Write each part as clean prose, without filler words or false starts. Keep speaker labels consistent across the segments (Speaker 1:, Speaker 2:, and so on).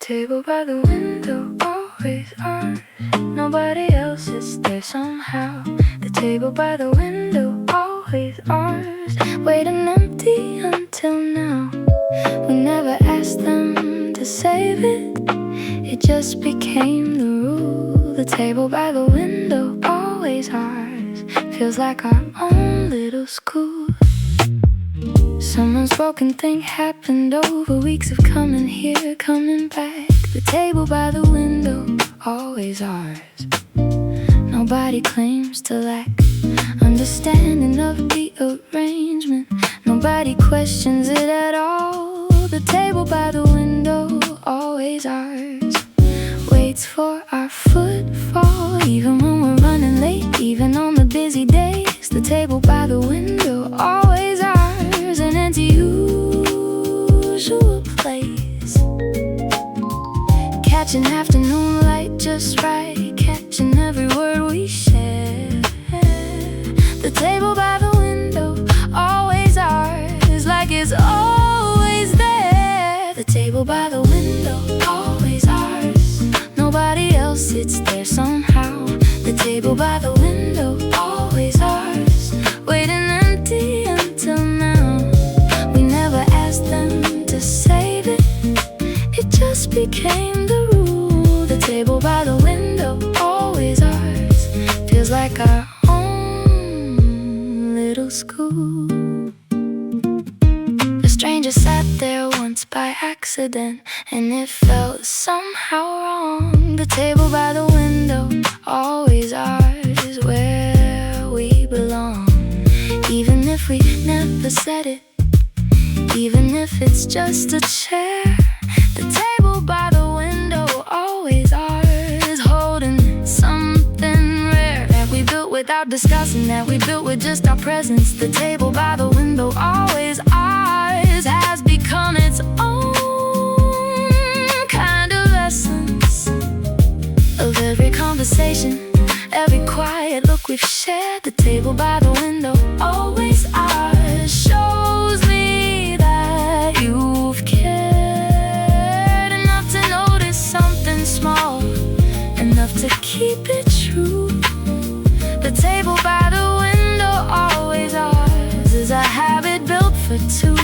Speaker 1: table by the window, always ours. Nobody else sits there somehow. The table by the window, always ours. Waiting empty until now. We never asked them to save it. It just became the rule. The table by the window, always ours. Feels like our own little school. Someone's broken thing happened over weeks of coming here, coming back. The table by the window, always ours. Nobody claims to lack understanding of the arrangement. Nobody questions it at all. The table by the window, always ours. Waits for our footfall, even when we're running late, even on the busy days. The table by the window, always ours. An unusual place, catching afternoon light just right, catching every word we share. The table by the window, always ours, like it's always there. The table by the window, always ours. Nobody else sits there somehow. The table by the window, always ours. Waiting empty until now. We never asked them to save it. It just became the rule. The table by the window, always ours. Feels like our own little school. A stranger sat there once by accident, and it felt somehow wrong. The table by the window, always ours, where we belong. Even if we never said it, even if it's just a chair. The table by the window, always ours, holding something rare that we built without discussing, that we built with just our presence. The table by the window, always ours, has become its own kind of essence of every conversation, every quiet look we've shared. The table by the window, always ours, shows me that you've cared enough to notice something small, enough to keep it true. The table by the window, always ours, is a habit built for two.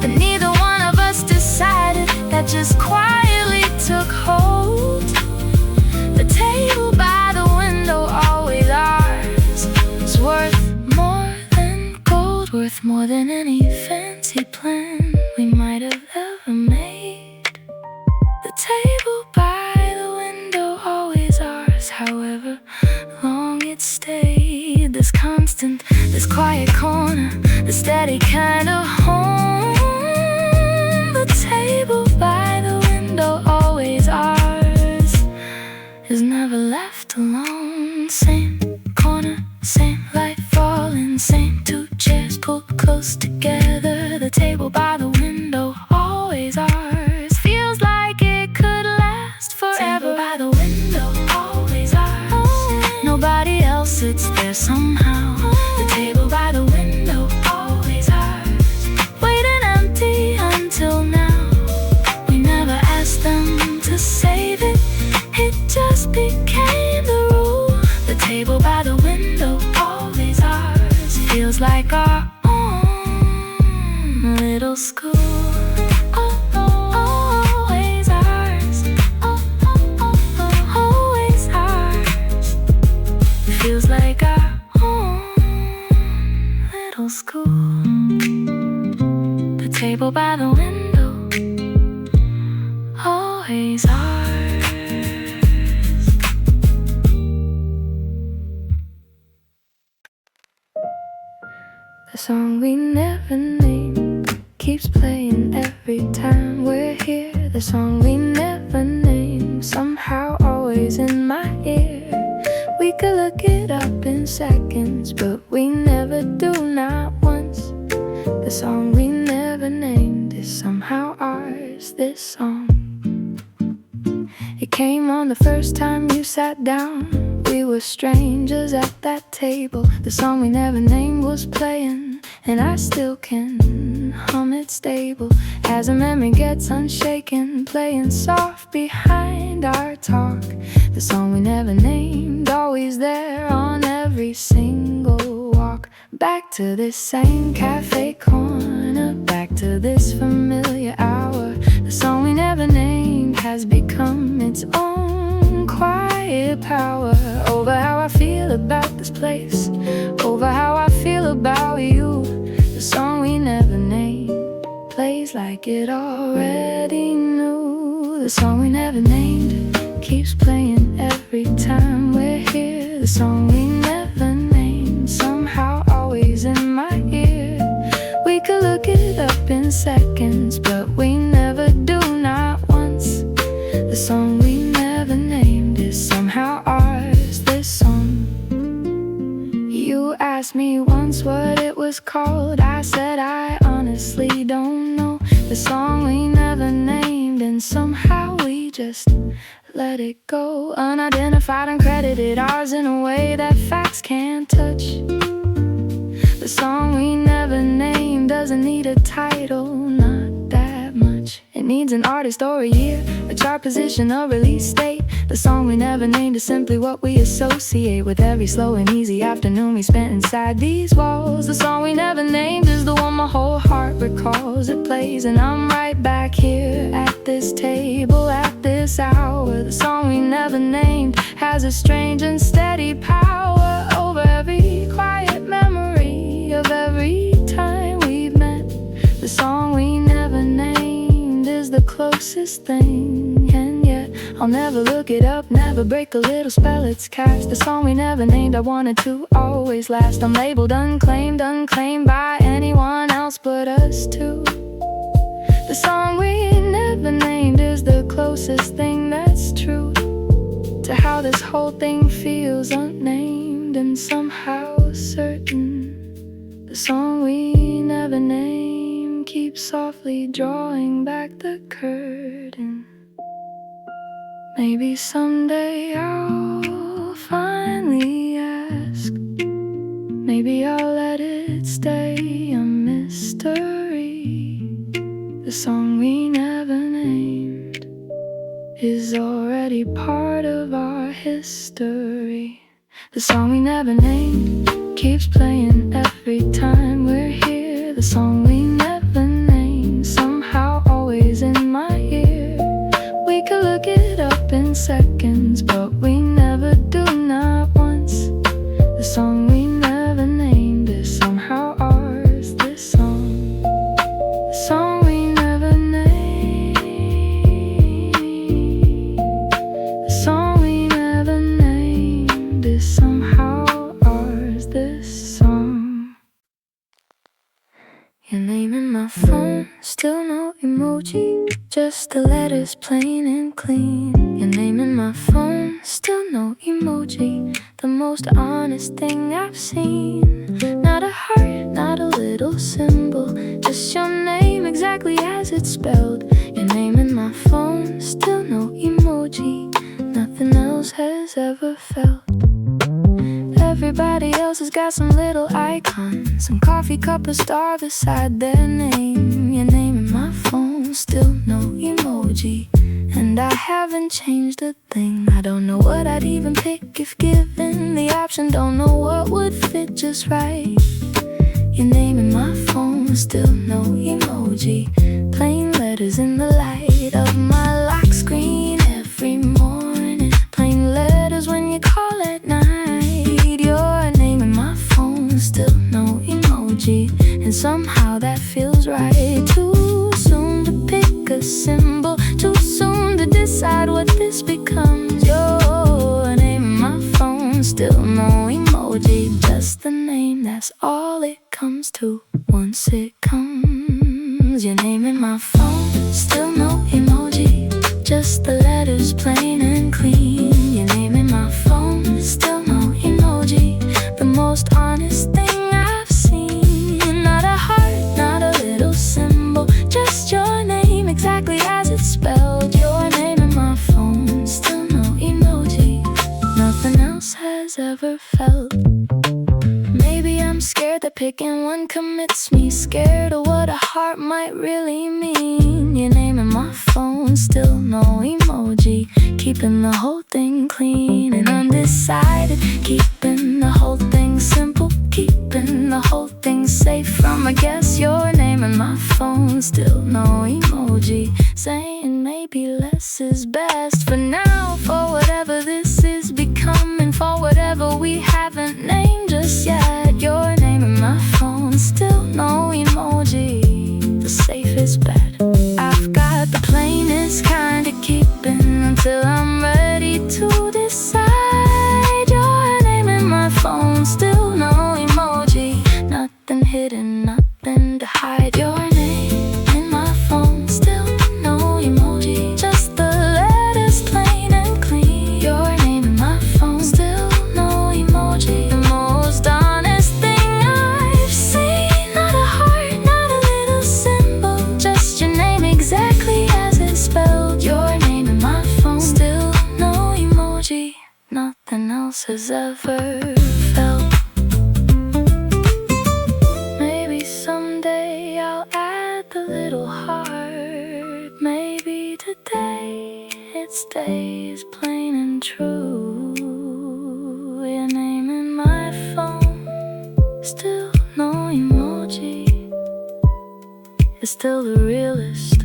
Speaker 1: But neither one of us decided, that just quietly took hold. The table by the window, always ours, is worth more than gold, worth more than any fancy plan we might have ever made. The table by the window, always ours, however long it stayed. This constant, this quiet corner, the steady kind of home. The table by the window, always ours, is never left alone. Same corner, same light falling, same two chairs pulled close together. The table by the window, always ours, feels like it could last forever. Table by the window, always ours. Nobody else sits there somehow. The table by the window, always ours. Waiting empty until now. We never asked them to save it. It just became the rule. The table by the window, always ours, feels like our own little school. Always ours. Always ours. Feels like our own little school. The table by the window, always ours. The song we never named keeps playing every time we're here. The song we never named, somehow always in my ear. We could look it up in seconds, but we never do, not once. The song we never named is somehow ours, this song. It came on the first time you sat down. We were strangers at that table. The song we never named was playing, and I still can and hum it stable as a memory gets unshaken, playing soft behind our talk. The song we never named, always there on every single walk. Back to this same cafe corner, back to this familiar hour. The song we never named has become its own quiet power over how I feel about this place, over how I feel about you. The song we never named plays like it already knew. The song we never named keeps playing every time we're here. The song we never named, somehow always in my ear. We could look it up in seconds, but we never do, not once. The song we never named is somehow ours, this song. You asked me once what it was called. I said I honestly don't know. The song we never named, and somehow we just let it go. Unidentified, uncredited, ours in a way that facts can't touch. The song we never named doesn't need a title, not that much. It needs an artist or a year, a chart position, a release date. The song we never named is simply what we associate with every slow and easy afternoon we spent inside these walls. The song we never named is the one my whole heart recalls. It plays and I'm right back here at this table at this hour. The song we never named has a strange and steady power over every quiet memory of every time we've met. The song we never named is the closest thing, and yet I'll never look it up, never break a little spell it's cast. The song we never named, I wanted to always last. I'm labeled unclaimed, unclaimed by anyone else but us two. The song we never named is the closest thing that's true to how this whole thing feels, unnamed and somehow certain. The song we never named keeps softly drawing back the curtain. Maybe someday I'll finally ask. Maybe I'll let it stay a mystery. The song we never named is already part of our history. The song we never named keeps playing every time we're here. The song we never named, somehow always in my ear. We could look it up in seconds, but we never do, not once. The song we never named is somehow ours, this song. The song we never named, the song we never named is somehow ours, this song. Your name in my phone, still no emoji, just the letters plain and clean. Your name in my phone, still no emoji, the most honest thing I've seen. Not a heart, not a little symbol, just your name exactly as it's spelled. Your name in my phone, still no emoji, nothing else has ever felt. Everybody else has got some little icon, some coffee cup, a star beside their name. Your name in my phone, still no emoji, and I haven't changed a thing. I don't know what I'd even pick if given the option. Don't know what would fit just right. Your name in my phone, still no emoji, plain letters in the light of my lock screen every morning, plain letters when you call at night. Your name in my phone, still no emoji, and somehow that feels right. Too soon to pick a symbol, too soon to decide what this becomes. Your name in my phone, still no emoji, just the name, that's all it comes to once it comes. Your name in my phone, still no emoji. Picking one commits me, scared of what a heart might really mean. Your name in my phone, still no emoji. Keeping the whole thing clean and undecided. Keeping the whole thing simple. Keeping the whole thing safe from, I guess, your name in my phone. Still no emoji. Saying maybe less is best for now. For whatever this is becoming. For whatever we haven't named just yet. Your name in my phone. Still no emoji. The safest bet I've got, the plainest kind of keeping until I'm ready to decide. Your name in my phone. Still no emoji. Nothing hidden, nothing to hide. Your name in my phone. Still no emoji. Just the letters plain and clean. Your name in my phone. Still no emoji. The most honest thing I've seen. Not a heart, not a little symbol. Just your name exactly as it's spelled. Your name in my phone. Still no emoji. Nothing else has ever felt. Maybe someday I'll add the little heart. Maybe today it stays plain and true. Your name in my phone. Still no emoji. It's still the realest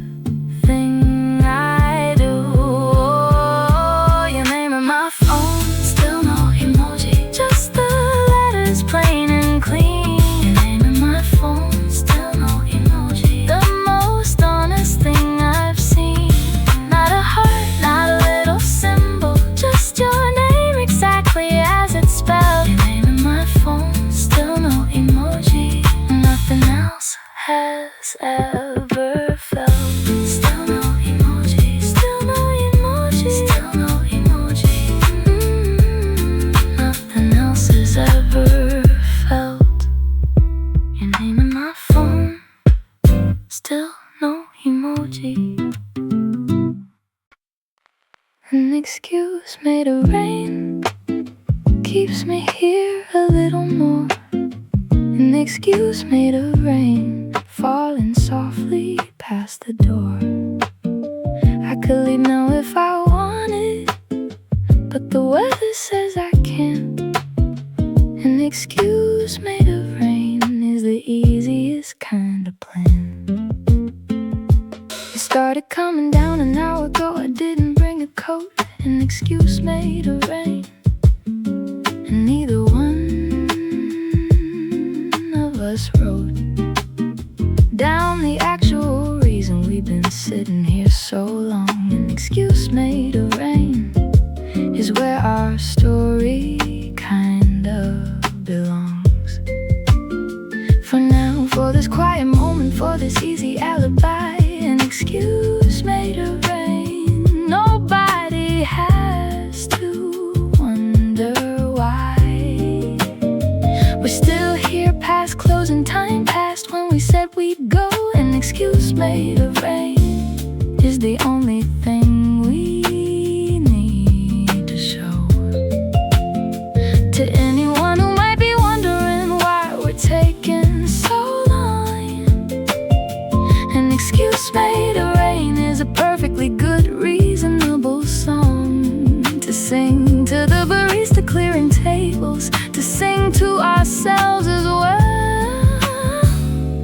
Speaker 1: thing I do. Oh, your name in my phone. Still no emoji. Just the letters plain and clean. Your name in my phone. Still no emoji. The most honest thing I've seen. Not a heart, not a little symbol. Just your name exactly as it's spelled. Your name in my phone. Still no emoji. Nothing else has ever felt. Still no emoji. Still no emoji. Still no emoji. Nothing else has ever felt. Your name in my phone. Still no emoji. An excuse made of rain keeps me here a little more. An excuse made of rain falling softly past the door. I could leave now if I wanted, but the weather says I can't. An excuse made of rain is the easiest kind of plan. It started coming down an hour ago. I didn't bring a coat. An excuse made of rain, and neither one of us wrote down the actual reason we've been sitting here so long. An excuse made of rain is where our story kind of belongs. For now, for this quiet moment, for this easy alibi. An excuse made of rain. Nobody has to wonder why we're still here past closing time, past when we said we'd go. An excuse made of rain is the only thing we need to show to anyone who might be wondering why we're taking so long. An excuse made of rain is a perfectly good, reasonable song to sing to the barista clearing tables, to sing to ourselves as well.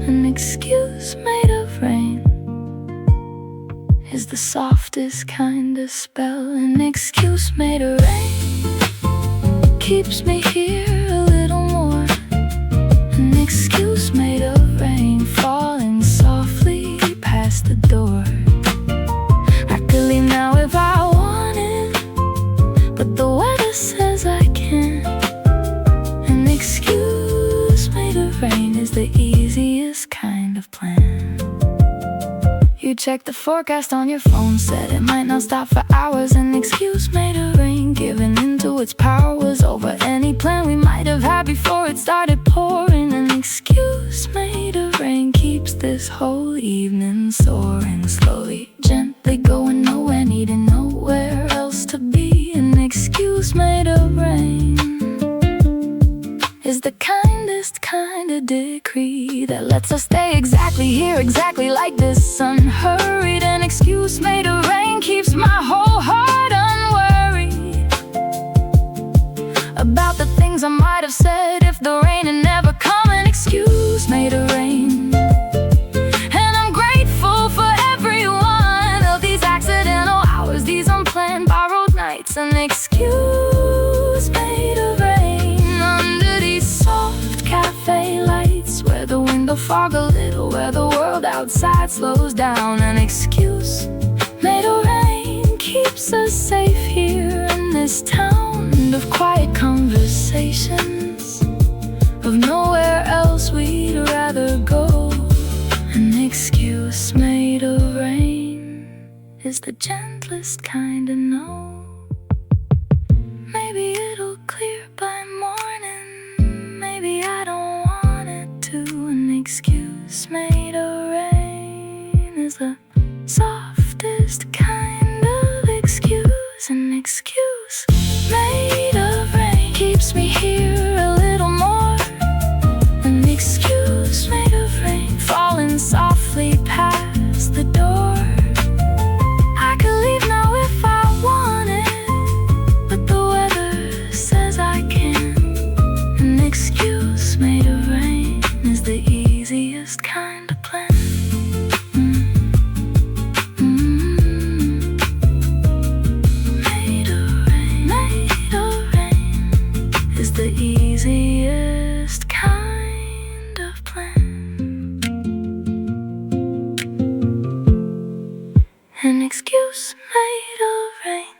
Speaker 1: An excuse made of rain is the softest kind of spell. An excuse made of rain keeps me here a little more. An excuse made of rain falling softly past the door. I could leave now if I wanted, but the weather says I can't. An excuse made of rain is the easiest kind of plan. You check the forecast on your phone, said it might not stop for hours. An excuse made of rain, giving into its power, was over any plan we might have had before it started pouring. An excuse made of rain keeps this whole evening soaring, slowly, gently going nowhere, needing nowhere else to be. An excuse made of rain is the kindest kind of dish lets us stay exactly here, exactly like this. Unhurried, an excuse made of rain keeps my whole heart unworried about the things I might have said if the rain had never come. An excuse made of rain. And I'm grateful for every one of these accidental hours, these unplanned borrowed nights. An excuse made of rain. Under these soft cafe lights, where the window fog a little, where the world outside slows down. An excuse made of rain keeps us safe here in this town of quiet conversations, of nowhere else we'd rather go. An excuse made of rain is the gentlest kind of no. Maybe it'll clear by morning, maybe I don't want it to. An excuse made of rain is the softest kind of excuse. An excuse made of rain keeps me here a little more. An excuse made of rain falling softly past the door. I could leave now if I wanted, but the weather says I can't. An excuse made of rain is the easiest kind of plan. The easiest kind of plan. An excuse made of rain.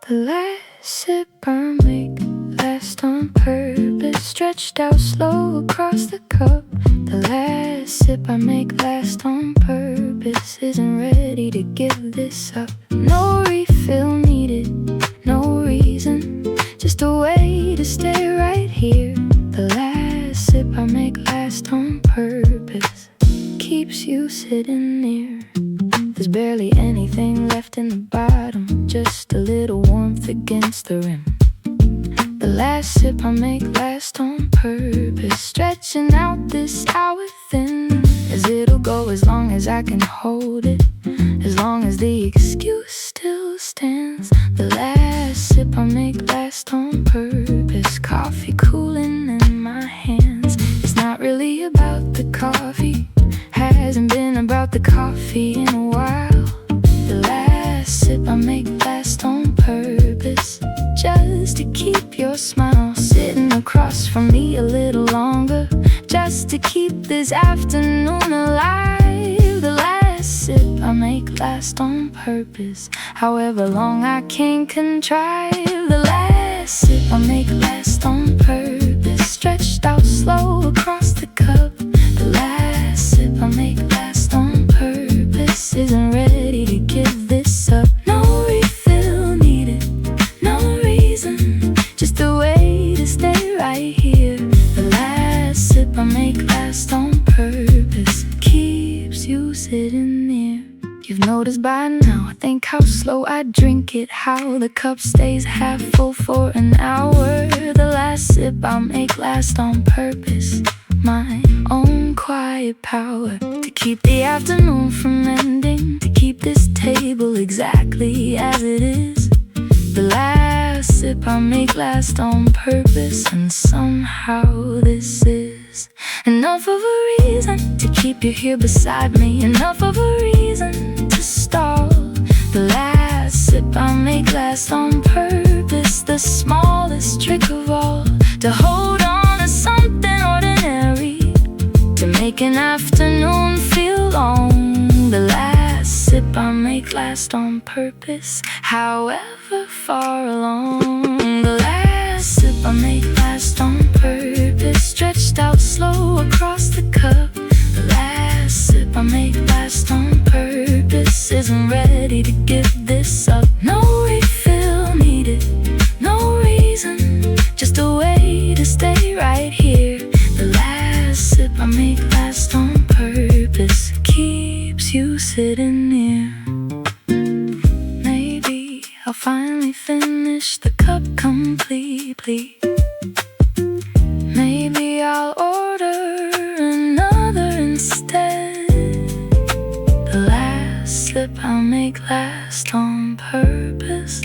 Speaker 1: The last sip I make last on purpose, stretched out slow across the cup. The last sip I make last on purpose, isn't ready to give this up. No refill needed, no reason, just a way to stay right here. The last sip I make last on purpose keeps you sitting near. There's barely anything left in the bottom, just a little warmth against the rim. The last sip I make last on purpose, stretching out this hour thin, as it'll go as long as I can hold it, as long as the excuse still stands. The last sip I make last on purpose, coffee cooling in my hands. It's not really about the coffee, hasn't been about the coffee in a while. The last sip I make last on purpose, just to keep your smile sitting across from me a little longer, just to keep this afternoon alive. The last sip I make last on purpose, however long I can contrive. The last sip I make last on purpose, stretched out slow across the cup. The last sip I make last on purpose, isn't ready to give this up. No refill needed, no reason, just a way to stay right here. The last sip I make last on purpose keeps you sitting near. You've noticed by now, I think, how slow I drink it, how the cup stays half full for an hour. The last sip I'll make last on purpose, my own quiet power, to keep the afternoon from ending, to keep this table exactly as it is. The last sip I make last on purpose, and somehow this is enough of a reason to keep you here beside me, enough of a reason to stall. The last sip I make last on purpose, the smallest trick of all, to hold on to something ordinary, to make an afternoon feel long. The last sip I make last on purpose, however far along. The last sip I make last on purpose, stretched out slow across the cup. The last sip I make last on purpose, isn't ready to give this up. No refill needed, no reason, just a way to stay right here. The last sip I make last on purpose keeps you sitting near. Maybe I'll finally finish the cup completely. Maybe sip I make last on purpose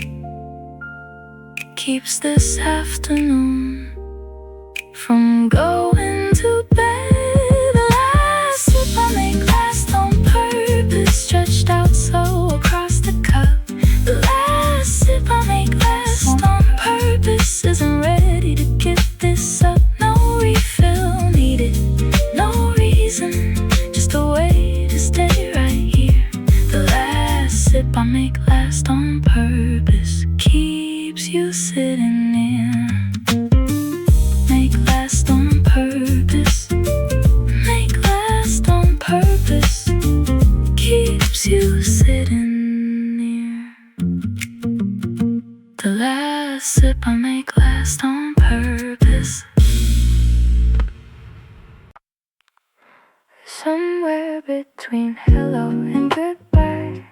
Speaker 1: keeps this afternoon from going to bed. The last sip I make last on purpose, stretched out so across the cup. The last sip I make last on purpose isn't ready to get this up. No refill needed, no reason, just a way to stay right here. The last sip I make last on purpose keeps you sitting near. Make last on purpose, make last on purpose, keeps you sitting near. The last sip I make last on purpose. Somewhere between hello and goodbye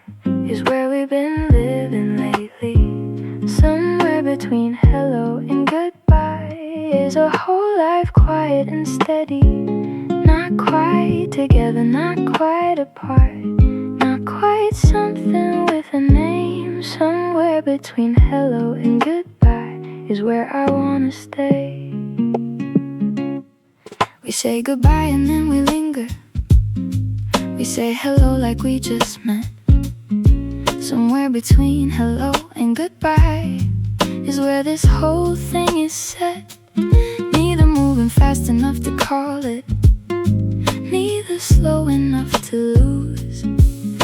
Speaker 1: is where we've been living lately. Somewhere between hello and goodbye is a whole life quiet and steady. Not quite together, not quite apart, not quite something with a name. Somewhere between hello and goodbye is where I wanna stay. We say goodbye and then we linger. We say hello like we just met. Somewhere between hello and goodbye is where this whole thing is set. Neither moving fast enough to call it, neither slow enough to lose.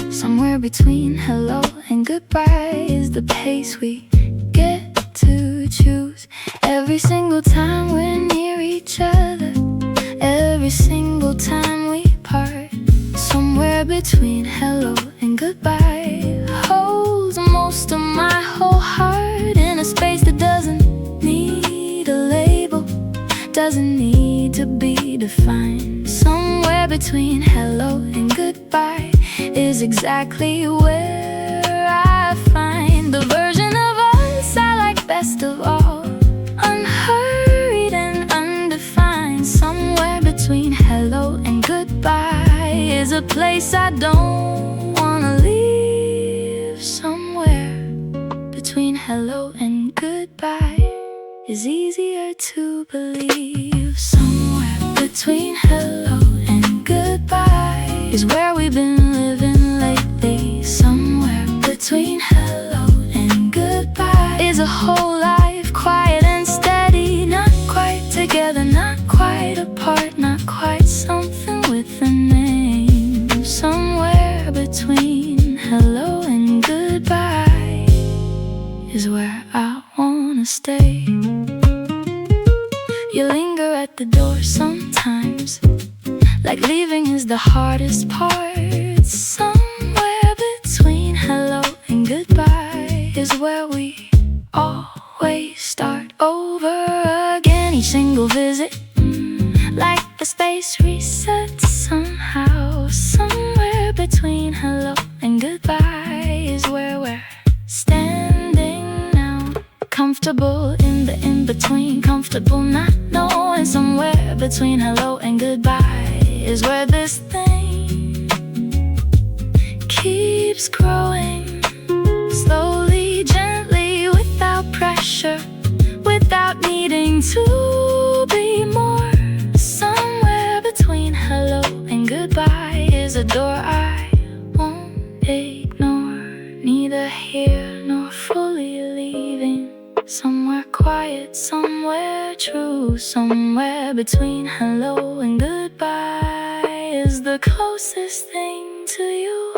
Speaker 1: Somewhere between hello and goodbye is the pace we get to choose. Every single time we're near each other, every single time we part. Somewhere between hello and goodbye holds most of my whole heart, in a space that doesn't need a label, doesn't need to be defined. Somewhere between hello and goodbye is exactly where I find the version of us I like best of all, unhurried and undefined. Somewhere between hello and goodbye is a place I don't wanna leave. Somewhere between hello and goodbye is easier to believe. Somewhere between hello and goodbye is where we've been living lately. Somewhere between hello and goodbye is a whole life quiet and steady. Not quite together, not quite apart, not quite something with a name. Somewhere between hello and goodbye is where I wanna stay. You linger at the door sometimes, like leaving is the hardest part. Somewhere between hello and goodbye is where we always start over again. Each single visit, like a space resets somehow. Somewhere between hello and goodbye is where we're standing now. Comfortable in the in-between, comfortable not knowing. Somewhere between hello and goodbye is where this thing keeps growing. Slowly, gently, without pressure, without needing to be more. Somewhere between hello and goodbye is a door I won't ignore. Neither here nor fully leaving. Somewhere quiet, somewhere true. Somewhere between hello and goodbye is the closest thing to you.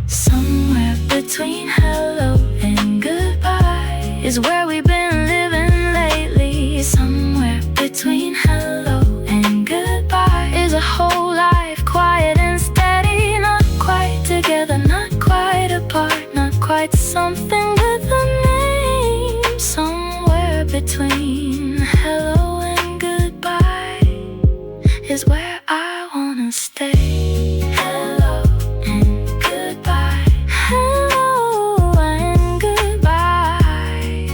Speaker 1: Somewhere between hello and goodbye is where we've been living lately. Somewhere between hello and goodbye is a whole life quiet and steady. Not quite together, not quite apart, not quite something with a name. Somewhere between hello and goodbye is where I wanna stay. Hello and goodbye, hello and goodbye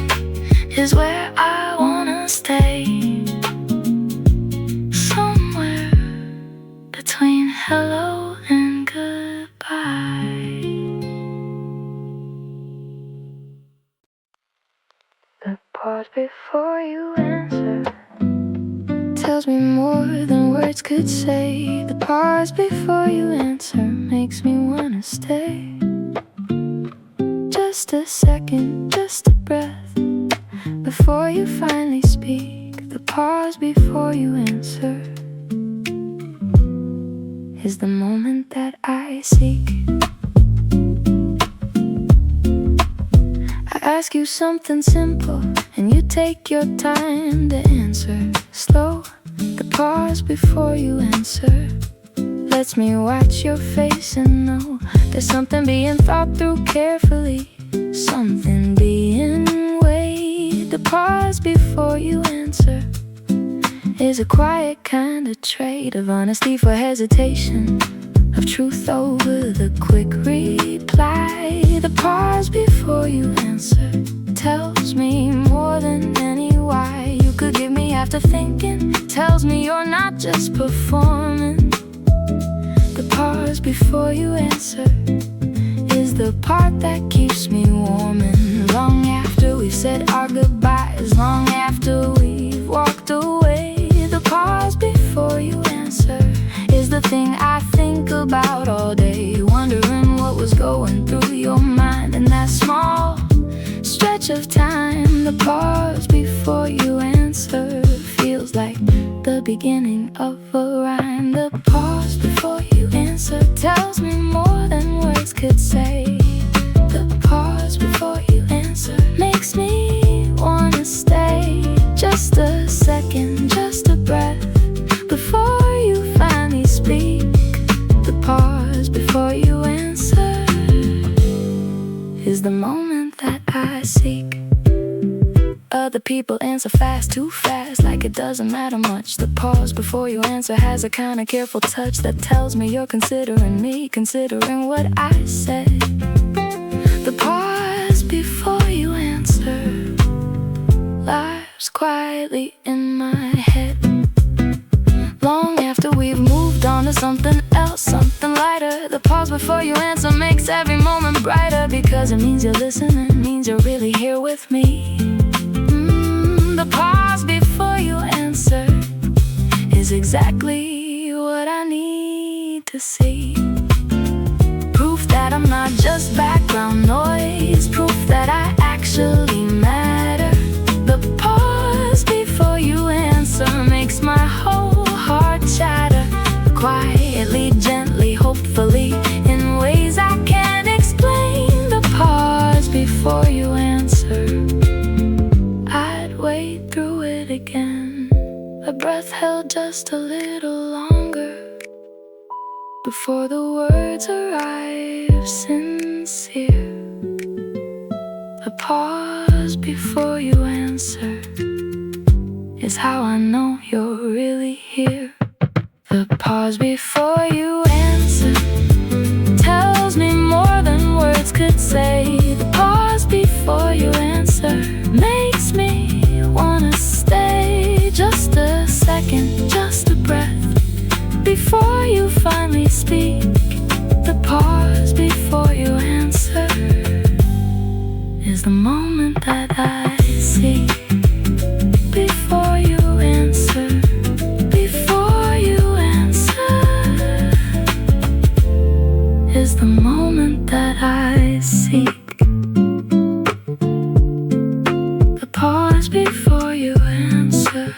Speaker 1: before you answer tells me more than words could say. The pause before you answer makes me wanna stay. Just a second, just a breath before you finally speak. The pause before you answer is the moment that I seek. I ask you something simple and you take your time to answer. Slow, the pause before you answer lets me watch your face and know there's something being thought through carefully, something being weighed. The pause before you answer is a quiet kind of trade of honesty for hesitation, of truth over the quick reply. The pause before you answer tells me more than any why you could give me after thinking. Tells me you're not just performing. The pause before you answer is the part that keeps me warming. Long after we've said our goodbyes, long after we've walked away. The pause before you answer is the thing I think about all day, wondering what was going through your mind in that small stretch of time. The pause before you answer feels like the beginning of a rhyme. The pause before you answer tells me more than words could say. The pause before you answer makes me wanna stay. Just a second, just a breath before you finally speak. The pause before you answer is the moment that I seek. Other people answer fast, too fast, like it doesn't matter much. The pause before you answer has a kind of careful touch that tells me you're considering me, considering what I said. The pause before you answer lives quietly in my head. Long after we've moved on to something else, something lighter. The pause before you answer makes every moment brighter, because it means you're listening, it means you're really here with me. The pause before you answer is exactly what I need to see. Proof that I'm not just background noise, proof that I actually matter. The pause before you answer makes my whole heart shatter. Quietly, gently, hopefully, in ways I can't explain. The pause before you answer, I'd wait through it again. A breath held just a little longer before the words arrive sincere. A pause before you answer is how I know you're really here. The pause before you answer tells me more than words could say. The pause before you answer makes me wanna stay. Just a second, just a breath before you finally speak. The pause before you answer is the moment that I seek. Before you answer, before you answer is the moment that I seek. The pause before you answer.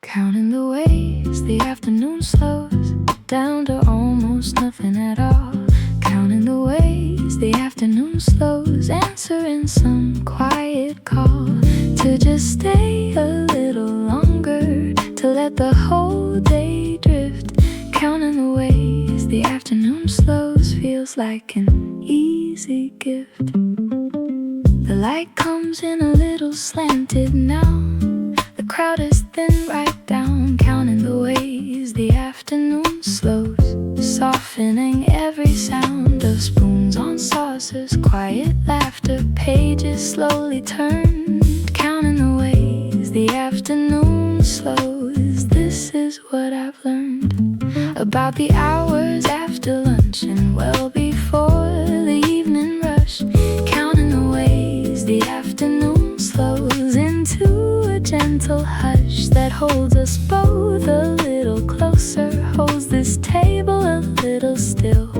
Speaker 1: Counting the ways the afternoon slows down to almost nothing at all. Counting the ways the afternoon slows, answering some quiet call to just stay a little longer, to let the whole day drift. Counting the ways the afternoon slows feels like an easy gift. The light comes in a little slanted now. The crowd is thin right down. Counting the ways the afternoon slows, softening every sound of spoons on saucers, quiet laughter, pages slowly turned. Counting the ways the afternoon slows, this is what I've learned about the hours after lunch and well before the evening rush, counting the ways the afternoon slows into a gentle hush that holds us both a little closer, holds this table a little still,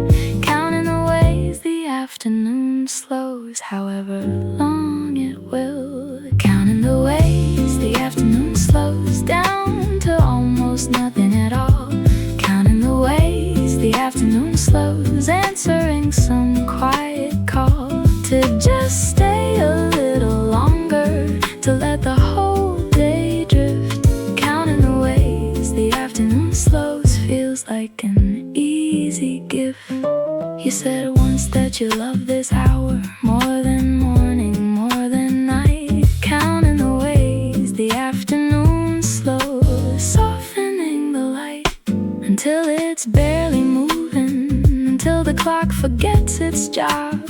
Speaker 1: counting the ways the afternoon slows, however long it will, counting the ways the afternoon slows down to almost nothing at all, counting the ways the afternoon slows, answering some quiet call to just stay a little longer, to let the whole day drift, counting the ways the afternoon slows feels like an easy gift. You said once that you love this hour more than morning, more than night, counting the ways the afternoon slows, softening the light until it's barely moving, until the clock forgets its job,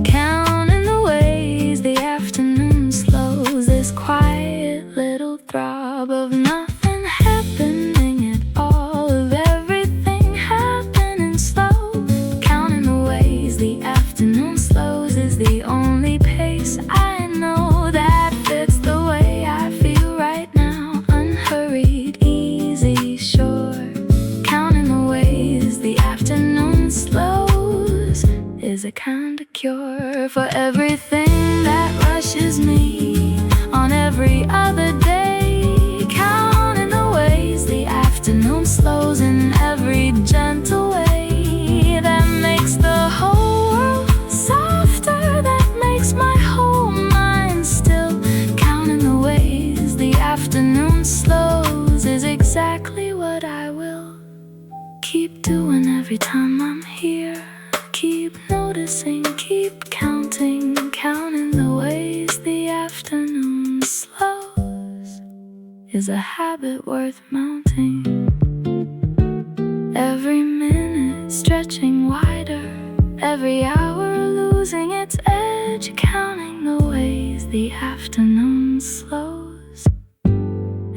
Speaker 1: counting the ways the afternoon slows, this quiet little throb of nothing happening at all, of everything happening slow, counting the ways the afternoon slows is the only pace I know that fits the way I feel right now, unhurried, easy, sure, counting the ways the afternoon slows is a kind of cure for everything that rushes me on every other day, counting the ways the afternoon slows in every gentle way that makes the whole world softer, that makes my whole mind still, counting the ways the afternoon slows is exactly what I will keep doing every time I'm here, keep noticing, keep counting, counting the ways the afternoon slows is a habit worth mounting, every minute stretching wider, every hour losing its edge, counting the ways the afternoon slows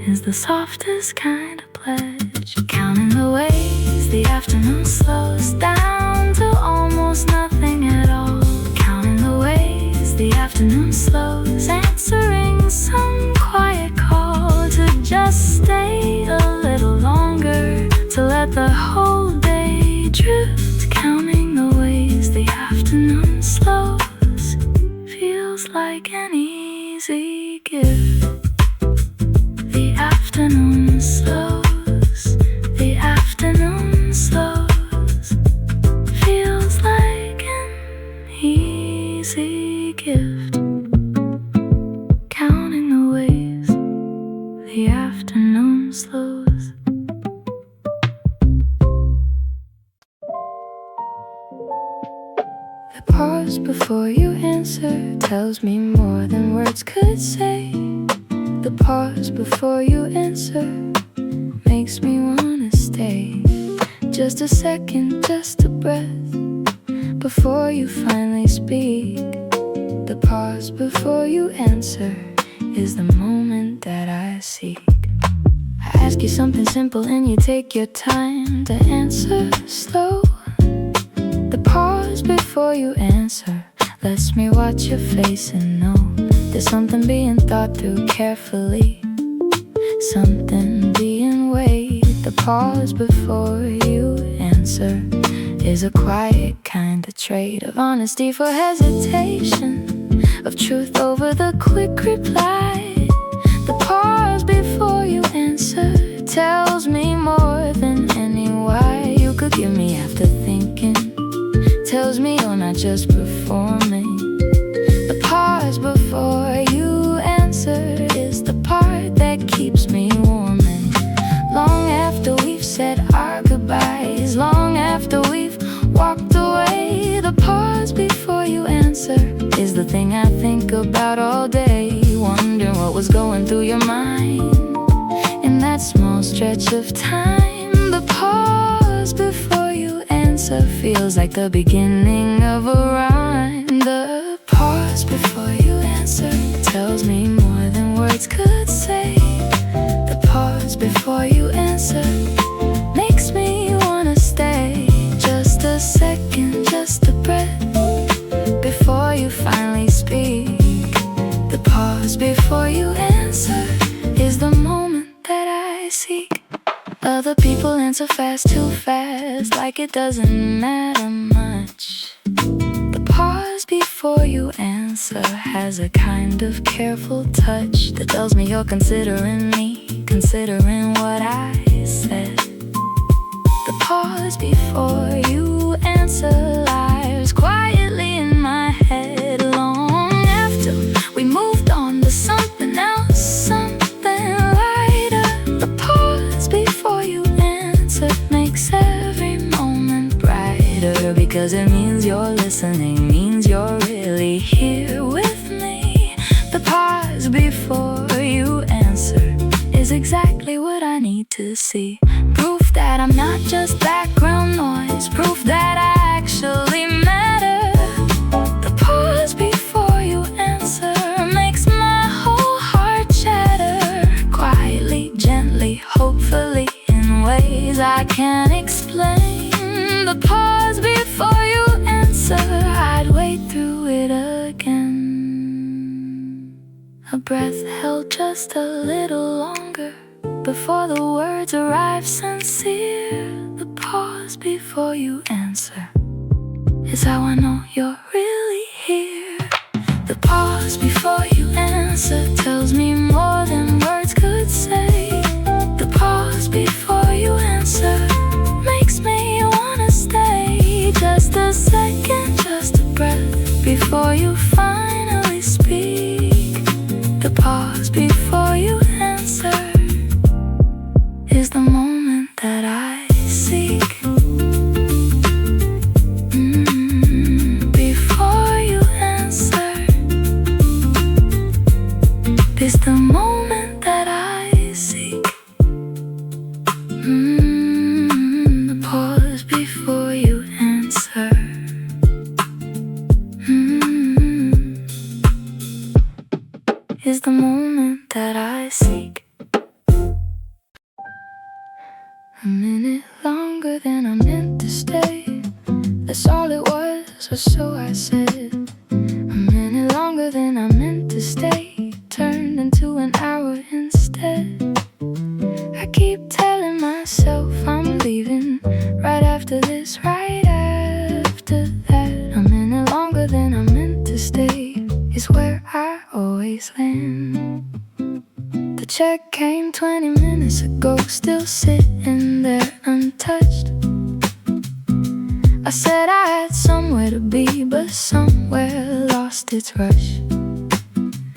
Speaker 1: is the softest kind of pledge, counting the ways the afternoon slows down to almost nothing at all, counting the ways the afternoon slows, answering some quiet call to just stay a little longer, to let the whole day drift, counting the ways the afternoon slows feels like an easy gift. The afternoon slows, the afternoon slows feels like an easy gift, counting the ways the afternoon slows. The pause before you answer tells me more than words could say. The pause before you answer makes me wanna stay. Just a second, just a breath before you finally speak. The pause before you answer is the moment that I seek. I ask you something simple and you take your time to answer slow. The pause before you answer lets me watch your face and know there's something being thought through carefully, something being weighed. The pause before you answer is a quiet kind of trade of honesty for hesitation, of truth over the quick reply. The pause before you answer tells me more than any why you could give me after thinking, tells me you're not just performing. The pause before you answer is the part that keeps me warming. Long after we've said our goodbyes, long after we've walked away, the pause before you answer is the thing I think about all day, wondering what was going through your mind in that small stretch of time. The pause before you answer feels like the beginning of a rhyme. The pause before you answer tells me more than words could say. The pause before you answer makes me want pause before you answer is the moment that I seek. Other people answer fast, too fast, like it doesn't matter much. The pause before you answer has a kind of careful touch that tells me you're considering me, considering what I said. The pause before you answer lies quietly in my head long after we moved on to something else, something lighter. The pause before you answer makes every moment brighter, because it means you're listening, means you're really here with me. The pause before you answer is exactly what I need to see. Proof that I'm not just background noise, proof that I actually matter. The pause before you answer makes my whole heart shatter, quietly, gently, hopefully, in ways I can't explain. The pause before you answer, I'd wait through it again. A breath held just a little longer before the words arrive sincere. The pause before you answer is how I know you're really here. The pause before you answer tells me more than words could say. The pause before you answer makes me wanna stay. Just a second, just a breath before you finally speak. The pause before you answer is the moment that I seek. Before you answer is the moment that I seek. The pause before you answer. Is the moment that I seek. A minute longer than I meant to stay. That's all it was, or so I said. A minute longer than I meant to stay turned into an hour instead. I keep telling myself I'm leaving right after this, right after that. A minute longer than I meant to stay is where I always land. The check came 20 minutes ago, still sitting there untouched. I said I had somewhere to be, but somewhere lost its rush.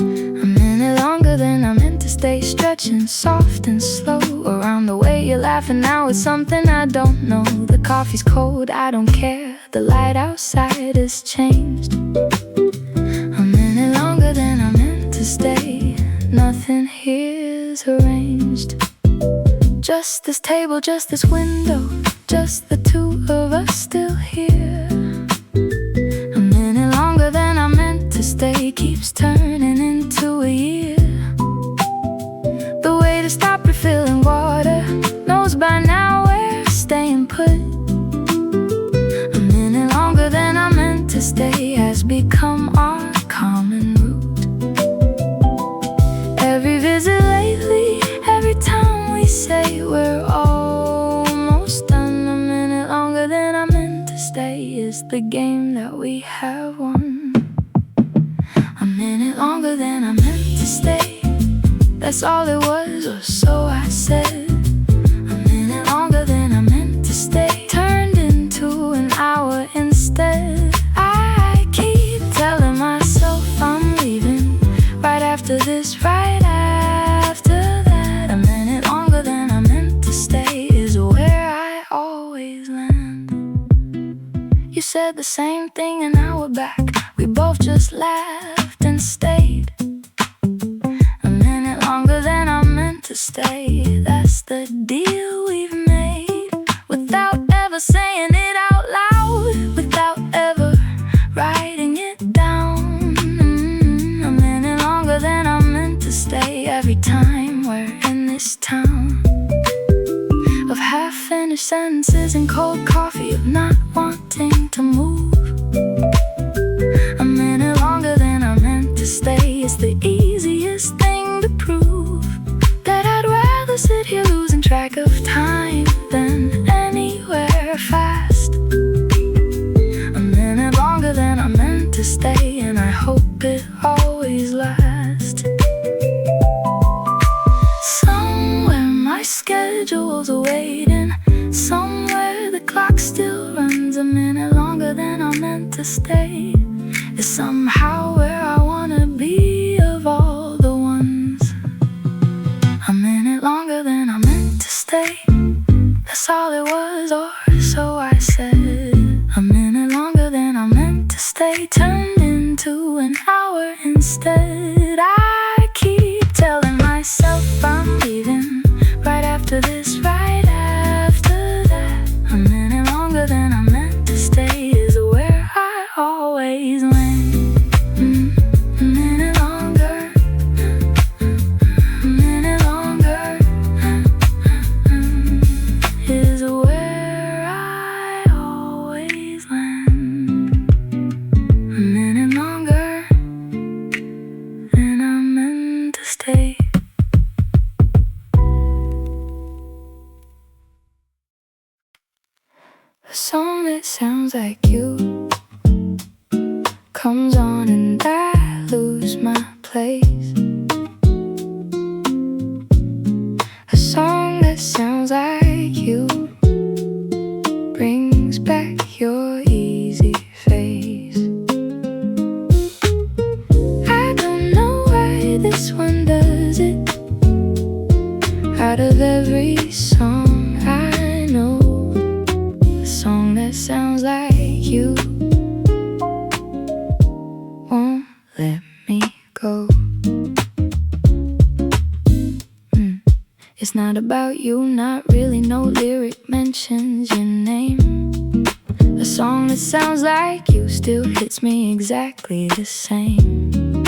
Speaker 1: A minute longer than I meant to stay, stretching soft and slow around the way you're laughing now is something I don't know. The coffee's cold, I don't care, the light outside has changed. A minute longer than I meant to stay, nothing here's arranged. Just this table, just this window, just the two of us still here. A minute longer than I meant to stay keeps turning into a year. The way to stop refilling water knows by now we're staying put. A minute longer than I meant to stay has become our common route. Every visit lately, every time we say we're almost done. A minute longer than I meant to stay is the game that we have won. A minute longer than I meant to stay, that's all it was, or so I said. A minute longer than I meant to stay turned into an hour instead. I keep telling myself I'm leaving right after this, right after that. A minute longer than I meant to stay is where I always land. You said the same thing an hour back, we both just laughed and stayed. A minute longer than I meant to stay, that's the deal we've made. Without ever saying it out loud, without ever writing it down. A minute longer than I meant to stay every time we're in this town. Of half-finished sentences and cold coffee, of not wanting to move. A minute longer than I meant to stay is the ease souls are waiting. Somewhere the clock still runs a minute longer than I'm meant to stay. It's somehow where I wanna be of all the ones. A minute longer than I'm meant to stay. That's all it was, or so I said. A minute longer than I'm meant to stay turned into an hour instead. I keep telling myself I'm leaving right after this, right after that. A minute longer than I'm meant to stay is where I always went. A minute longer, a minute longer is where I always went. A minute longer than I'm meant to stay. A song that sounds like you comes on and I lose my place. A song that sounds like you brings back your easy face. I don't know why this one does it. Out of every song I know, a song that sounds like you won't let me go. It's not about you, not really, no lyric mentions your name. A song that sounds like you still hits me exactly the same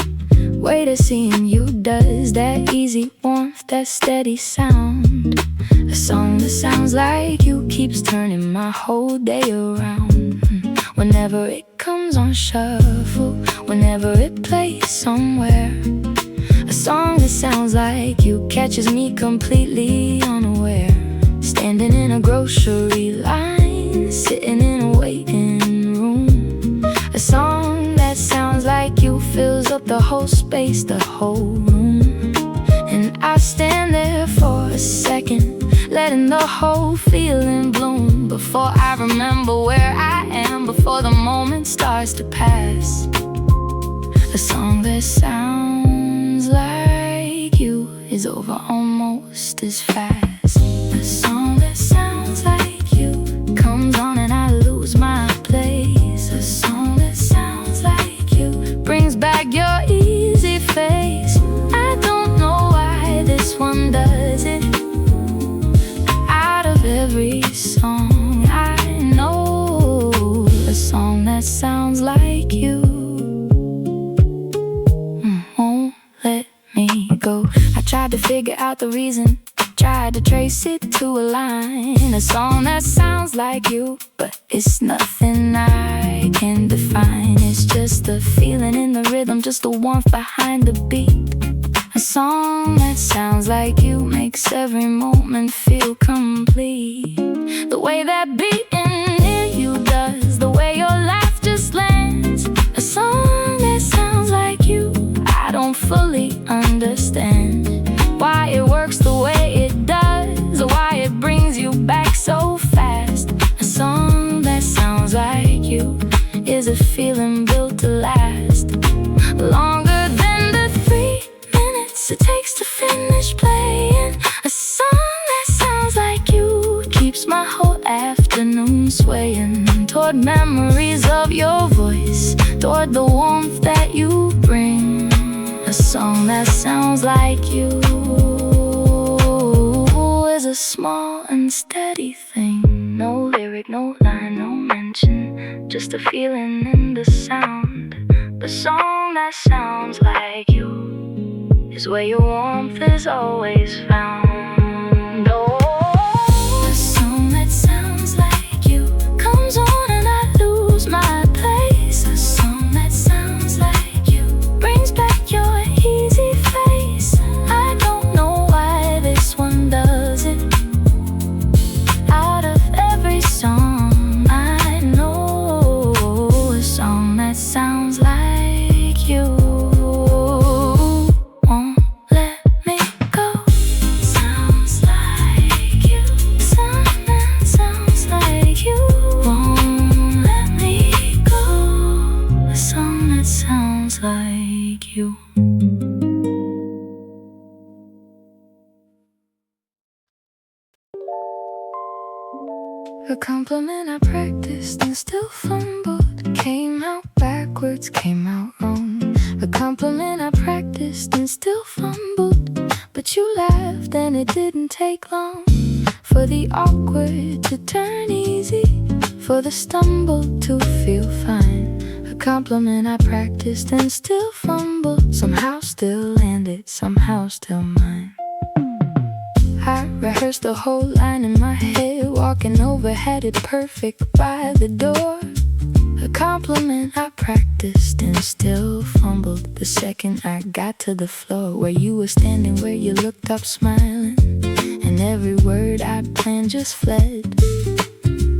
Speaker 1: way that seeing you does. That easy warmth, that steady sound. A song that sounds like you keeps turning my whole day around. Whenever it comes on shuffle, whenever it plays somewhere, a song that sounds like you catches me completely unaware. Standing in a grocery line, sitting in a waiting room. A song that sounds like you fills up the whole space, the whole room. And I stand there for a second, letting the whole feeling bloom, before I remember where I am, before the moment starts to pass. A song that sounds like you is over almost as fast. A song that sounds like you comes on and I lose my place. A song that sounds like you brings back your easy face. I don't know why this one does it. Out of every song I know, a song that sounds like you won't let me go. I tried to figure out the reason, tried to trace it to a line. A song that sounds like you, but it's nothing I can define. It's just the feeling in the rhythm, just the warmth behind the beat. A song that sounds like you makes every moment feel complete. The way that beating in you does, the way your laugh just lands. A song that sounds like you, I don't fully understand why it works the way it does, or why it brings you back so fast. A song that sounds like you is a feeling built to last longer than the 3 minutes it takes to finish playing. A song that sounds like you keeps my whole afternoon swaying toward memories of your voice, toward the warmth that you bring. A song that sounds like you is a small and steady thing. No lyric, no line, no mention, just a feeling in the sound. The song that sounds like you is where your warmth is always found. Oh, the song that sounds like you comes on and I lose my place. A song that sounds like you brings back your easy face. I don't know why this one does it. Out of every song I know, a song that sounds like you won't let me go. A compliment I practiced and still fumbled. Came out backwards, came out wrong. A compliment I practiced and still fumbled. But you laughed and it didn't take long for the awkward to turn easy, for the stumble to feel fine. A compliment I practiced and still fumbled. Somehow still landed, somehow still mine. I rehearsed the whole line in my head, walking over, had it perfect by the door. A compliment I practiced and still fumbled. The second I got to the floor where you were standing, where you looked up smiling, and every word I planned just fled.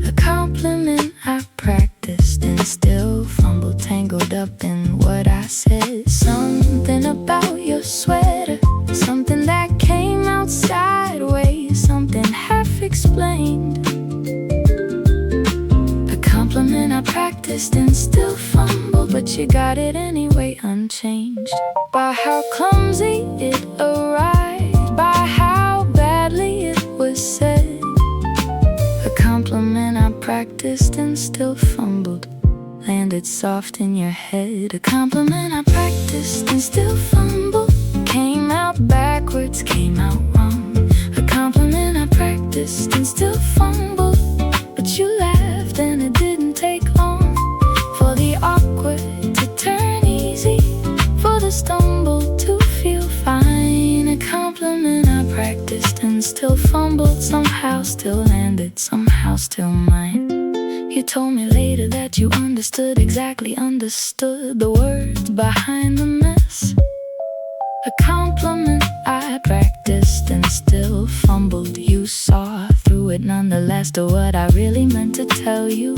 Speaker 1: A compliment I practiced and still fumbled, tangled up in what I said. Something about your sweater, something that came out sideways, something half explained. A compliment I practiced and still fumbled, but you got it anyway, unchanged. By how clumsy it arrived, by how badly it was said. A compliment I practiced and still fumbled, landed soft in your head. A compliment I practiced and still fumbled, came out backwards, came out wrong. A compliment I practiced and still fumbled, but you laughed and it didn't take long for the awkward to turn easy, for the stumble to feel fine. A compliment I practiced and still fumbled, somehow still landed, somehow still mine. You told me later that you understood, exactly understood the words behind the mess. A compliment I practiced and still fumbled. You saw through it nonetheless, to what I really meant to tell you,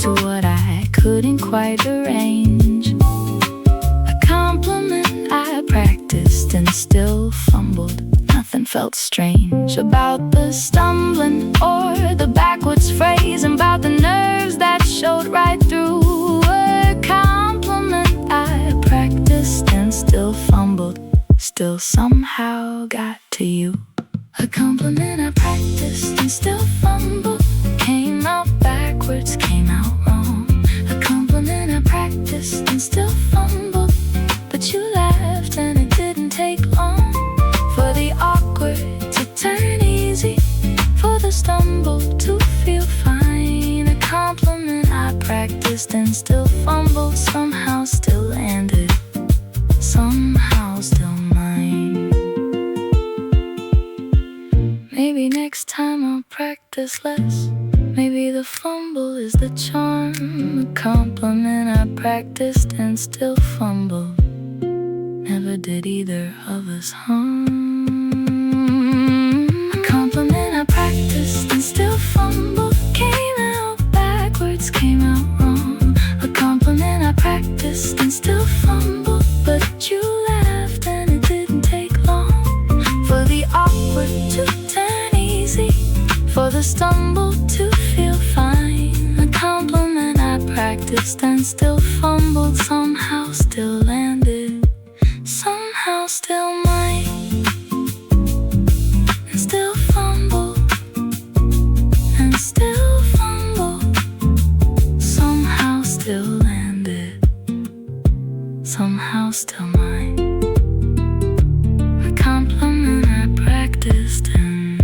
Speaker 1: to what I couldn't quite arrange. A compliment I practiced and still fumbled. Nothing felt strange about the stumbling or the backwards phrase, about the nerves that showed right through. A compliment I practiced and still fumbled, still somehow got to you. A compliment I practiced and still fumbled, came out backwards, came out wrong. A compliment I practiced and still fumbled, but you laughed and it didn't take long for the awkward to turn easy, for the stumble to feel fine. A compliment I practiced and still fumbled, somehow still landed, somehow still mine. Maybe next time I'll practice less. Maybe the fumble is the charm. A compliment I practiced and still fumbled never did either of us harm. A compliment I practiced and still fumbled, came out backwards, came out wrong. A compliment I practiced and still fumbled, but you laughed and it didn't take long for the awkward to turn easy, for the stumble to feel fine. A compliment I practiced and still fumbled, somehow still landed, somehow still mine. And still fumble, and still fumble, somehow still landed, somehow still mine. A compliment I practiced and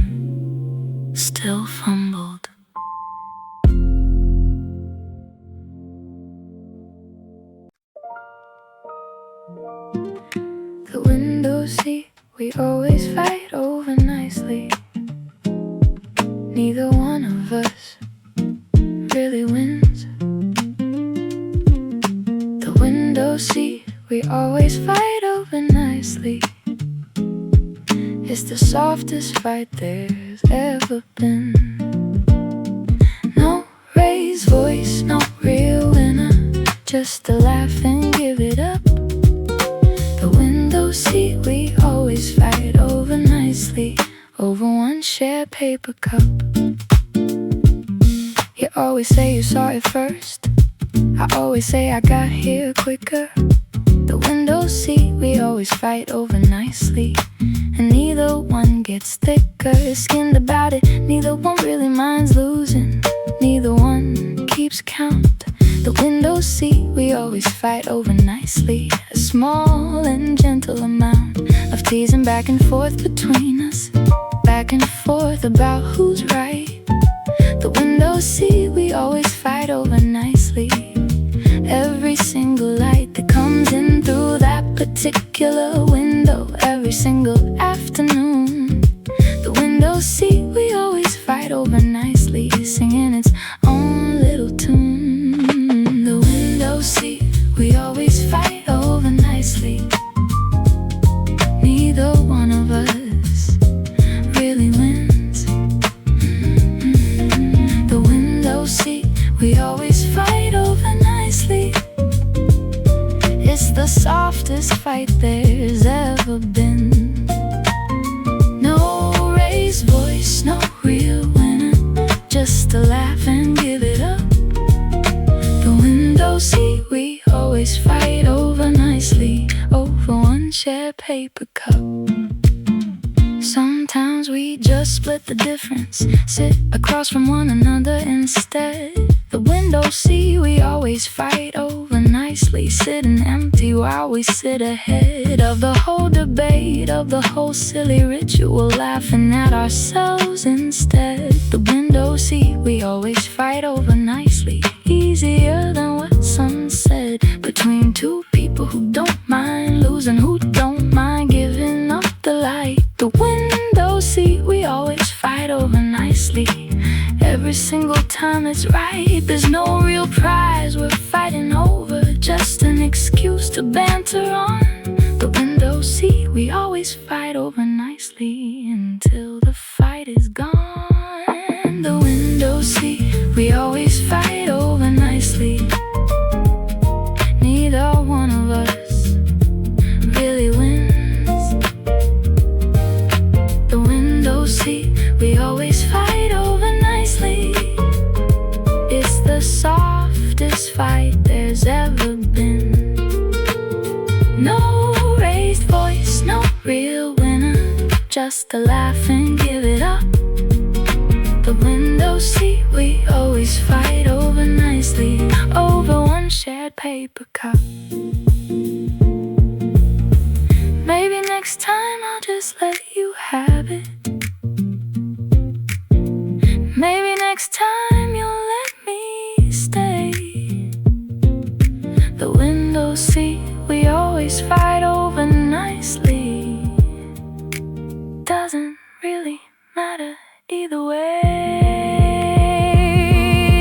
Speaker 1: still fumbled. The window seat we always fight over nicely. Neither one of us really wins. The window seat we always fight over nicely. It's the softest fight there's ever been. No raised voice, no real winner, just a laugh and give it up. The window seat we always fight over nicely, over one shared paper cup. You always say you saw it first, I always say I got here quicker. The window seat we always fight over nicely, and neither one gets thicker skinned about it. Neither one really minds losing, neither one keeps count. The window seat we always fight over nicely, a small and gentle amount of teasing back and forth between us, back and forth about who's right. The window seat we always fight over nicely, every single light that comes in through that particular window, every single afternoon. The window seat we always fight over nicely, singing its own little tune. The window seat we always fight over nicely, neither one of us really wins. The window seat we always fight over nicely, it's the softest fight there's ever been. No raised voice, no real winner, just to laugh and give it up. The window seat we always fight over nicely, over one shared paper cup. Sometimes we just split the difference, sit across from one another instead. The window seat we always fight over nicely, sitting empty while we sit ahead of the whole debate, of the whole silly ritual, laughing at ourselves instead. The window seat we always fight over nicely, easier than what some said, between two people who don't mind losing, who don't mind giving up the light. The window seat we always fight over nicely, every single time it's right. There's no real prize we're fighting over, just an excuse to banter on. The window seat we always fight over nicely, until the fight is gone. The window seat we always fight over nicely, neither one of us really wins. The window seat we always fight over nicely, it's the softest fight there's ever been. No raised voice, no real winner, just to laugh and give it up. The window seat we always fight over nicely, over one shared paper cup. Maybe next time I'll just let you have it. Maybe next time you'll let me stay. The window seat we always fight over nicely, doesn't really matter either way.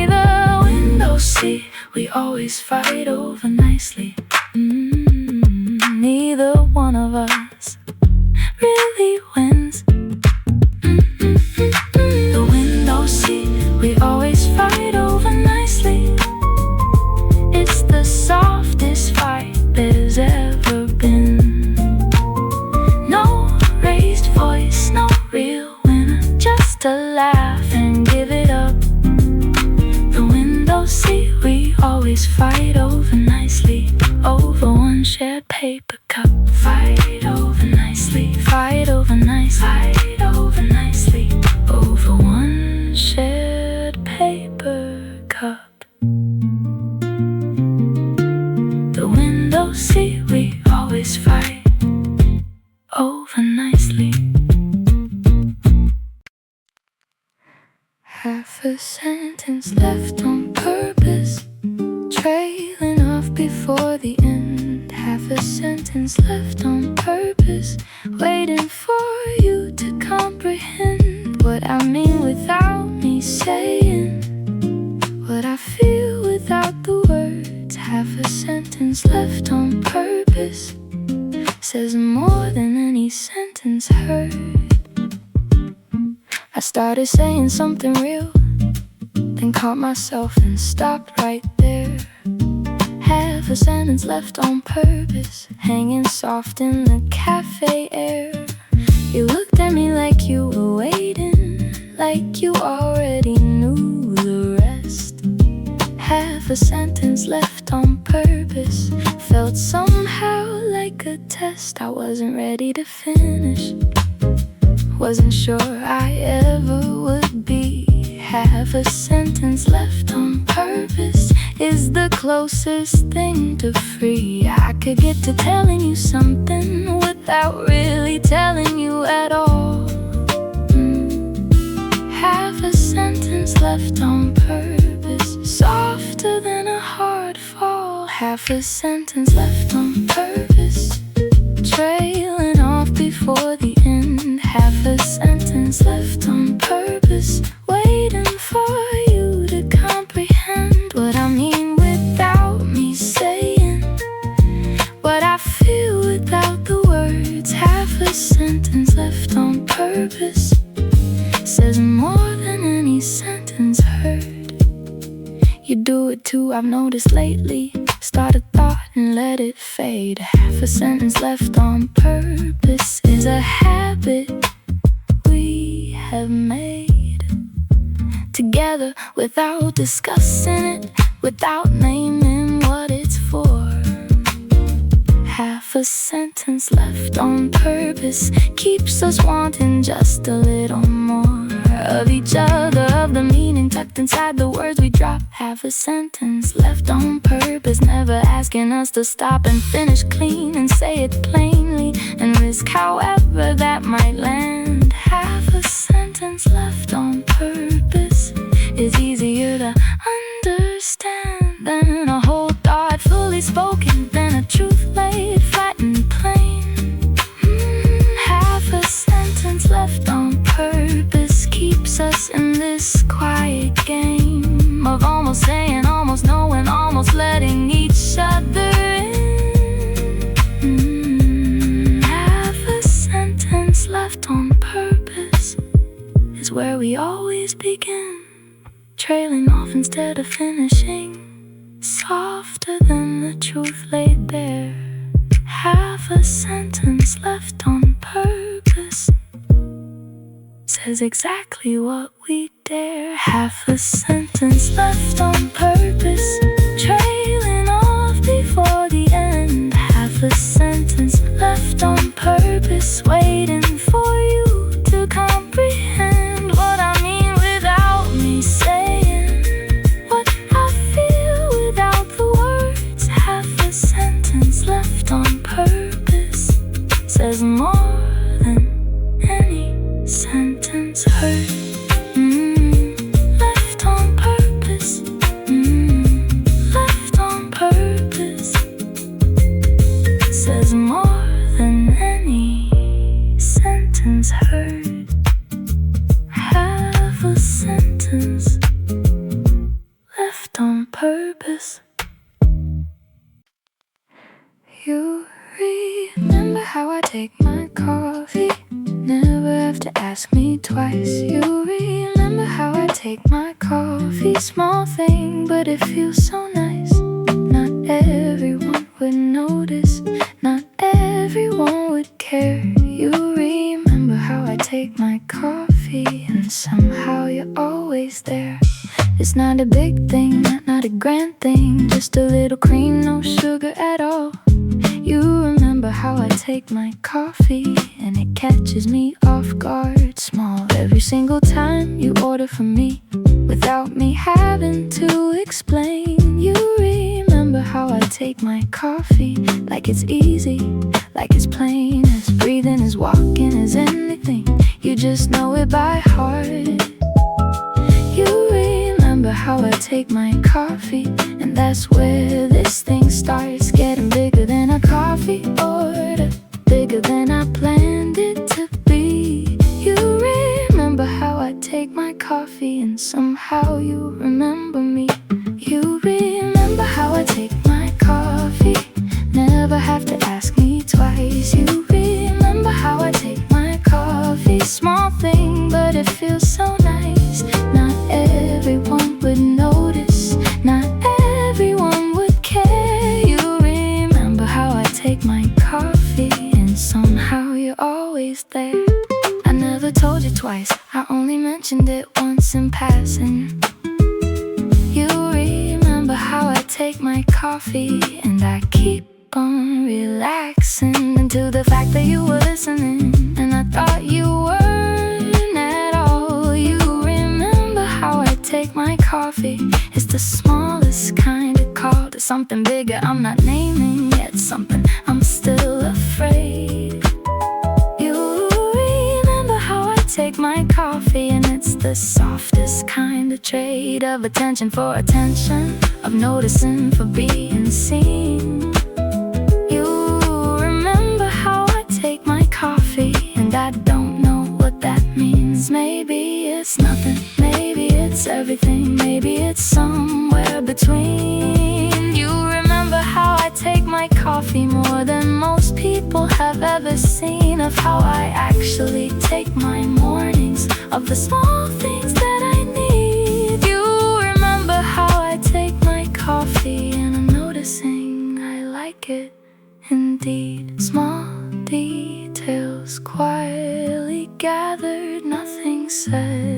Speaker 1: The window seat we always fight over nicely, neither one of us really wins. The window seat we always fight over nicely, it's the softest fight there's ever been. No raised voice, no real winner, just to laugh and give it up. The window seat we always fight over nicely, over one shared paper cup. Fight over nicely, fight over nicely, fight over nicely, over one shared paper cup. The window seat we always fight over nicely. Half a sentence left on purpose, trailing off before the end. Half a sentence left on purpose, waiting for you to comprehend what I mean without me saying what I feel without the words. Half a sentence left on purpose says more than any sentence heard. I started saying something real, then caught myself and stopped right there. Half a sentence left on purpose, hanging soft in the cafe air. You looked at me like you were waiting, like you already knew the rest. Half a sentence left on purpose felt somehow like a test I wasn't ready to finish. Wasn't sure I ever would be. Half a sentence left on purpose is the closest thing to free. I could get to telling you something without really telling you at all. Half a sentence left on purpose, softer than a hard fall. Half a sentence left on purpose, trailing off before the end. Half a sentence left on purpose, waiting for you to comprehend what I mean without me saying what I feel without the words. Half a sentence left on purpose says more than any sentence heard. You do it too, I've noticed lately. Start a thought and let it fade. Half a sentence left on purpose is a habit we have made together without discussing it, without naming what it's for. Half a sentence left on purpose keeps us wanting just a little more of each other, of the meaning tucked inside the words we drop. Half a sentence left on purpose, never asking us to stop and finish clean and say it plainly and risk however that might land. Half a sentence left on purpose is easier to understand than a whole thought fully spoken, than a truth laid flat and plain. Half a sentence left on purpose keeps us in this quiet game of almost saying, almost knowing, almost letting each other in. Half a sentence left on purpose is where we always begin, trailing off instead of finishing, softer than the truth laid bare. Half a sentence left on purpose says exactly what we dare. Half a sentence left on purpose, trailing off before the end. Half a sentence left on purpose, waiting for you to comprehend what I mean without me saying what I feel without the words. Half a sentence left on purpose says more than any sentence heard. Left on purpose, left on purpose says more than any sentence heard. Half a sentence left on purpose. You remember how I take my coffee? Never have to ask me twice. You remember how I take my coffee? Small thing, but it feels so nice. Not everyone would notice, not everyone would care. You remember how I take my coffee, and somehow you're always there. It's not a big thing, not a grand thing, just a little cream, no sugar at all. You remember how I take my coffee, and it catches me off guard. Small every single time you order from me, without me having to explain. You remember how I take my coffee, like it's easy, like it's plain as breathing, as walking, as anything. You just know it by heart. You remember how I take my coffee, and that's where this thing starts getting bigger than a coffee order, bigger than I planned it to be. You remember how I take my coffee, and somehow you remember me. You remember how I take my coffee, never have to ask me twice. You remember how I take my coffee, small thing, but it feels so nice. Not everyone would notice, not everyone would care. You remember how I take my coffee, and somehow you're always there. I never told you twice, I only mentioned it once in passing. You remember how I take my coffee, and I keep relaxing into the fact that you were listening, and I thought you were coffee is the smallest kind of call to something bigger I'm not naming yet, something I'm still afraid. You remember how I take my coffee, and it's the softest kind of trade of attention for attention, of noticing for being seen. You remember how I take my coffee, and I don't know what that means. Maybe it's nothing, maybe it's everything, maybe it's somewhere between. You remember how I take my coffee more than most people have ever seen, of how I actually take my mornings, of the small things that I need. You remember how I take my coffee, and I'm noticing I like it indeed. Small details quietly gathered, nothing said.